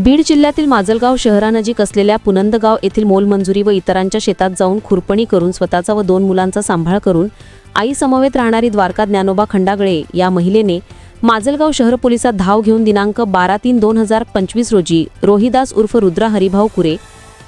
बीड जिल्ह्यातील माजलगाव शहरानजीक असलेल्या पुनंदगाव येथील मोलमंजुरी व इतरांच्या शेतात जाऊन खुरपणी करून स्वतःचा व 2 मुलांचा सांभाळ करून आई समवेत राहणारी द्वारका ज्ञानोबा खंडागळे या महिलेने माजलगाव शहर पोलिसात धाव घेऊन दिनांक 12/3/2025 रोजी रोहिदास उर्फ रुद्रा हरिभाऊ कुरे,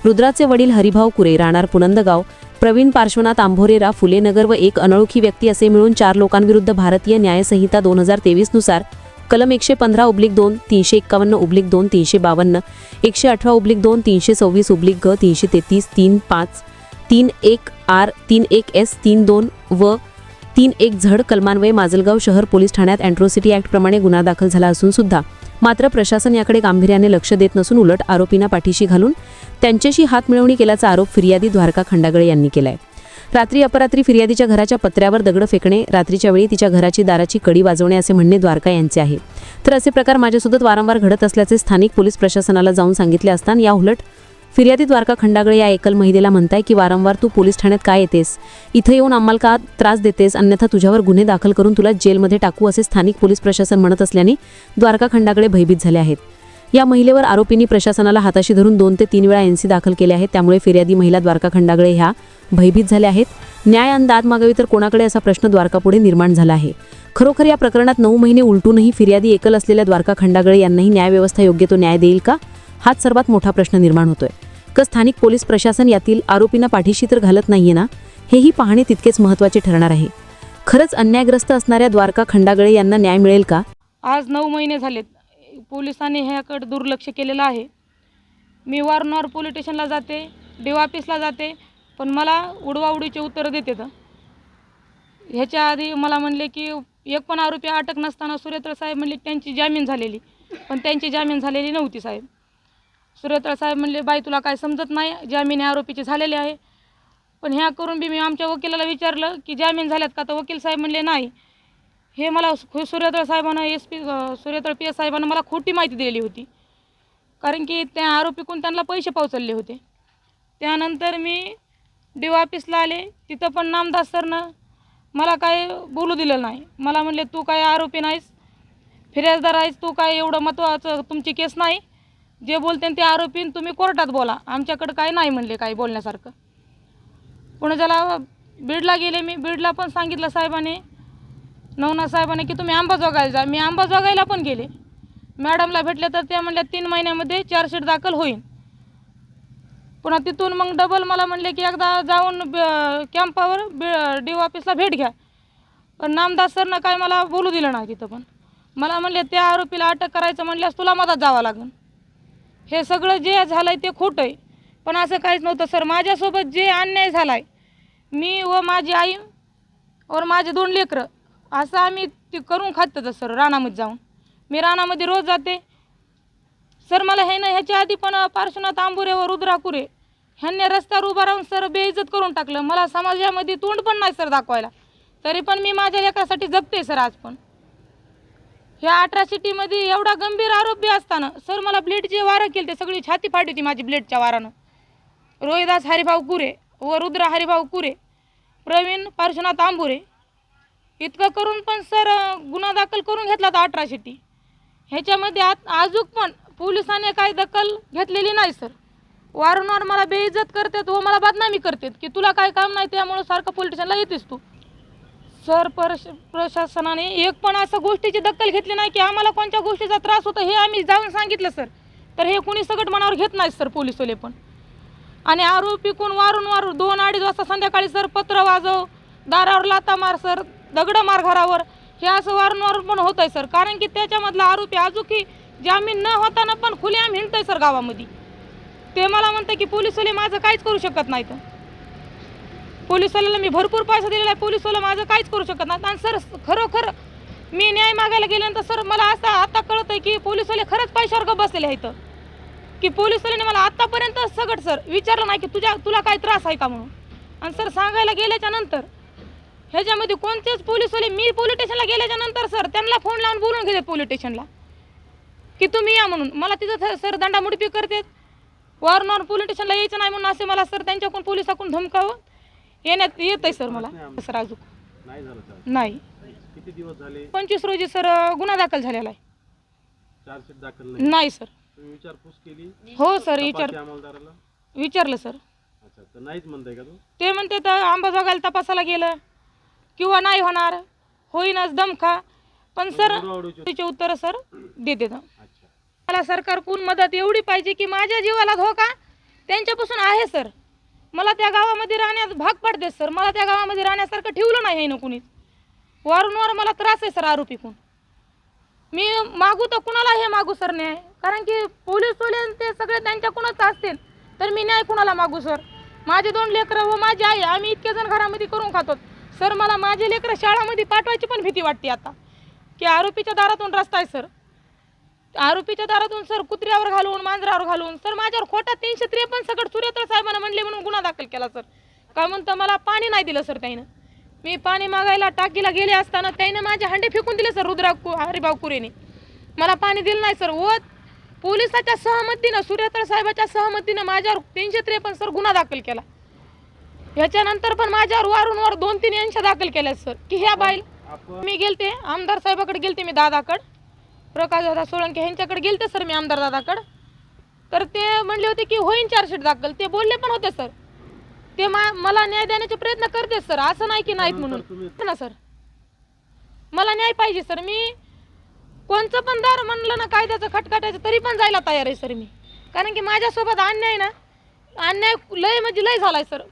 रुद्राचे वडील हरिभाऊ कुरे राहणार पुनंदगाव, प्रवीण पार्श्वनाथ आंभोरेरा फुलेनगर व एक अनोळखी व्यक्ती असे मिळून 4 लोकांविरुद्ध भारतीय न्याय संहिता 2023 नुसार कलम 115/2, 351/2, 352, 118/2, 326/ग, 333, 35, 31R, 31S, 32 व 31 झड कलमान्वये माजलगाव शहर पोलीस ठाण्यात अॅट्रॉसिटी ॲक्ट प्रमाणे गुन्हा दाखल झाला असून सुद्धा मात्र प्रशासन याकडे गांभीर्याने लक्ष देत नसून उलट आरोपींना पाठीशी घालून त्यांच्याशी हातमिळवणी केल्याचा आरोप फिर्यादी द्वारका खंडागळे यांनी केलाय। रात्री अपरात्री फिर्यादीच्या घराच्या पत्र्यावर दगड फेकणे, रात्रीच्या वेळी तिच्या घराची दाराची कडी वाजवणे असे म्हणणे द्वारका यांचे आहे। तर असे प्रकार माझ्यासोबत वारंवार घडत असल्याचे स्थानिक पोलीस प्रशासनाला जाऊन सांगितले असताना या उलट फिर्यादी द्वारका खंडागळे या एकल महिलेला म्हणताय की वारंवार तू पोलीस ठाण्यात काय येतेस, इथं येऊन आम्हाला का त्रास देतेस, अन्यथा तुझ्यावर गुन्हे दाखल करून तुला जेलमध्ये टाकू असे स्थानिक पोलीस प्रशासन म्हणत असल्याने द्वारका खंडागळे भयभीत झाले आहेत। या महिलेवर आरोपींनी प्रशासनाला हाताशी धरून 2 ते 3 वेळा एनसी दाखल केले आहेत। त्यामुळे फिर्यादी महिला द्वारका खंडागळे ह्या भयभीत झाल्या आहेत। न्याय आणि दाद मागावी तर कोणाकडे असा प्रश्न द्वारकापुढे निर्माण झाला आहे। खरोखर या प्रकरणात 9 महिने उलटूनही फिर्यादी एकल असलेल्या द्वारका खंडागळे यांनाही न्यायव्यवस्था योग्य तो न्याय देईल का, हाच सर्वात मोठा प्रश्न निर्माण होतोय। का स्थानिक पोलीस प्रशासन यातील आरोपींना पाठीशी तर घालत नाहीये ना, हेही पाहणे तितकेच महत्त्वाचे ठरणार आहे। खरंच अन्यायग्रस्त असणाऱ्या द्वारका खंडागळे यांना न्याय मिळेल का? आज 9 महिने झालेत, पोलिसांनी ह्याकडे दुर्लक्ष केलेलं आहे। मी वारंवार पोलीस स्टेशनला जाते, DO ऑफिसला जाते, पण मला उडवाउडीचे उत्तर देतात। ह्याच्या आधी मला म्हणले की एक पण आरोपी अटक नसताना सुरेत्र साहेब म्हणले त्यांची जामीन झालेली, पण त्यांची जामीन झालेली नव्हती साहेब। सुरेत्र साहेब म्हणले बाई तुला काय समजत नाही, जामीन आरोपीची झालेली आहे। पण ह्या करून बी मी आमच्या वकिलाला विचारलं की जामीन झाल्यात का, तर वकील साहेब म्हणले नाही। हे मला सुरेत्र साहेबांना सुरेत्र PS साहेबांना मला खोटी माहिती दिलेली होती, कारण की त्या आरोपीकडून त्यांना पैसे पोहोचले होते। त्यानंतर मी DO ऑफिसला आले, तिथं पण नामदास सरनं मला काय बोलू दिलं नाही। मला म्हणले तू काय आरोपी नाहीस, फिर्याजदार आहेस, तू काय एवढं महत्त्वाचं तुमची केस नाही, जे बोलते ते आरोपी तुम्ही कोर्टात बोला, आमच्याकडं काय नाही म्हणले काय बोलण्यासारखं। पुणे ज्याला बीडला गेले, मी बीडला पण सांगितलं साहेबांनी, नवनाथ साहेबांनी की तुम्ही अंबाजोगाईला जा। मी अंबाजोगाईला पण गेले, मॅडमला भेटले तर त्या म्हणल्या 3 महिन्यामध्ये चार्जशीट दाखल होईल। पुन्हा तिथून मग डबल मला म्हणले की एकदा जाऊन कॅम्पावर DO ऑफिसला भेट घ्या, पण नामदास सरनं काय मला बोलू दिलं नाही। तिथं पण मला म्हणले त्या आरोपीला अटक करायचं म्हणल्यास तुला मदत जावं लागेल। हे सगळं जे झालं आहे ते खोटं आहे, पण असं काहीच नव्हतं सर। माझ्यासोबत जे अन्याय झाला आहे, मी व माझी आई और माझे 2 लेकरं असं आम्ही ते करून खातं सर। रानामध्ये जाऊन मी रानामध्ये रोज जाते सर। मला हे ना ह्याच्या आधी पण पार्श्वनाथ आंबोरे व रुद्रा कुरे ह्यांनी रस्त्यावर उभं राहून सर बेइज्जत करून टाकलं। मला समाजामध्ये तोंड पण नाही सर दाखवायला, तरी पण मी माझ्या लेकरासाठी जगते सर। आज पण ह्या अॅट्रॉसिटीमध्ये एवढा गंभीर आरोप बी असताना सर मला ब्लेडचे वारं केले, ते सगळी छाती फाटी होती माझी ब्लेडच्या वारानं। रोहिदास हरिभाऊ कुरे व रुद्रा हरिभाऊ कुरे, प्रवीण पार्श्वनाथ आंबोरे इतकं करून पण सर गुन्हा दाखल करून घेतला तर अॅट्रॉसिटी ह्याच्यामध्ये अजून पण पोलिसांनी काही दखल घेतलेली नाही सर। वारंवार मला बेइज्जत करतात व मला बदनामी करतात की तुला काय काम नाही, त्यामुळे सारखं पोलीस स्टेशनला येतेस तू। सर प्रशासनाने एक पण असं गोष्टीची दखल घेतली नाही की आम्हाला कोणत्या गोष्टीचा त्रास होतो हे आम्ही जाऊन सांगितलं सर, तर हे कोणी सगळं मनावर घेत नाही सर पोलीसवाले पण। आणि आरोपी कोण वारंवार 2-2:30 वाजता संध्याकाळी सर पत्र वाजव, दारावर लाता मार सर, दगडं मार घरावर, हे असं वारंवार पण होत आहे सर। कारण की त्याच्यामधला आरोपी अजूनही जामीन न होताना पण खुलेआम हिंडतोय सर गावामध्ये। ते मला म्हणतं की पोलीसवाले माझं काहीच करू शकत नाहीत, पोलीसवाल्याला मी भरपूर पैसा दिलेला आहे, पोलीसवाला माझं काहीच करू शकत नाही। आणि सर खरोखर मी न्याय मागायला गेल्यानंतर सर मला असं आता कळत आहे की पोलीसवाले खरंच पैशावर गप बसलेले आहेत, की पोलीसवाल्याने मला आत्तापर्यंत सगळं सर विचारलं नाही की तुला काय त्रास आहे का म्हणून। आणि सर सांगायला गेल्याच्या नंतर ह्याच्यामध्ये कोणतेच पोलीसवाले, मी पोलीस स्टेशनला गेल्याच्या नंतर सर त्यांना फोन लावून बोलून घेतात पोलीस स्टेशनला की तुम्ही या म्हणून। मला तिथं सर दंडामुडपी करतात, वारंवार पोलीस स्टेशनला यायचं नाही म्हणून असे मला सर त्यांच्याकडून पोलिसाकडून धमकावं येण्यात येत आहे सर मला। सर अजून नाही, किती दिवस झाले? 25 रोजी सर गुन्हा दाखल झालेला आहे। चार्जशीट दाखल नाही सर। तुम्ही विचारपूस केली हो सर तपासी अंमलदाराला? विचारलं सर. अच्छा, तर नाहीच म्हणताय का तू? ते म्हणते तर अंबाजोगाईला तपासायला गेलं किंवा नाही होणार, होईनच दमखा. पण सर उडवाउडवीची- त्याचे उत्तर सर देते. अच्छा, मला सरकारकडून मदत एवढी पाहिजे की माझ्या जीवाला धोका त्यांच्यापासून आहे सर. मला त्या गावामध्ये राहण्यास भाग पडते सर. मला त्या गावामध्ये राहण्यासारखं ठेवलं नाही आहे ना कुणीच. वारंवार मला त्रास आहे सर आरोपीकडून. मी मागू तर कुणाला हे मागू सर न्याय, कारण की पोलीस ते सगळे त्यांच्याकडूनच असतील, तर मी न्याय कुणाला मागू सर. माझे 2 लेकरं व माझी आई, आम्ही इतके जण घरामध्ये करून खातो सर. मला माझे लेकरं शाळामध्ये पाठवायची पण भीती वाटते आता, की आरोपीच्या दारातून रस्ता आहे सर. आरोपीच्या दारातून सर कुत्र्यावर घालून, मांजरावर घालून सर माझ्यावर खोटा 353 सगळं सूर्यतर साहेबांना म्हणले म्हणून गुन्हा दाखल केला सर. का म्हणतं मला पाणी नाही दिलं सर त्यानं. मी पाणी मागायला टाकीला गेले असताना त्यानं माझे हंडे फेकून दिले सर. हरिभाऊ कुरेने मला पाणी दिलं नाही सर. व पोलिसाच्या सहमतीनं, सूर्यतर साहेबाच्या सहमतीनं माझ्यावर 353 सर गुन्हा दाखल केला. ह्याच्यानंतर पण माझ्यावर वारंवार 2-3 यांच्या दाखल केल्या सर. की ह्या बाईल मी गेलते आमदार साहेबाकडे गेलते, मी दादाकडे, प्रकाशदादा सोळंके यांच्याकडे गेलते सर मी आमदार दादाकडे. तर ते म्हणले होते की होईन चार्जशीट दाखल. ते बोलले पण होते सर. ते मला न्याय देण्याचे प्रयत्न करते सर, असं नाही की नाहीत म्हणून ना सर. मला न्याय पाहिजे सर. मी कोणचं पण दार म्हणलं ना कायद्याचं खटखटायचं तरी पण जायला तयार आहे सर मी. कारण की माझ्यासोबत अन्याय ना, अन्याय लय म्हणजे लय झालाय सर.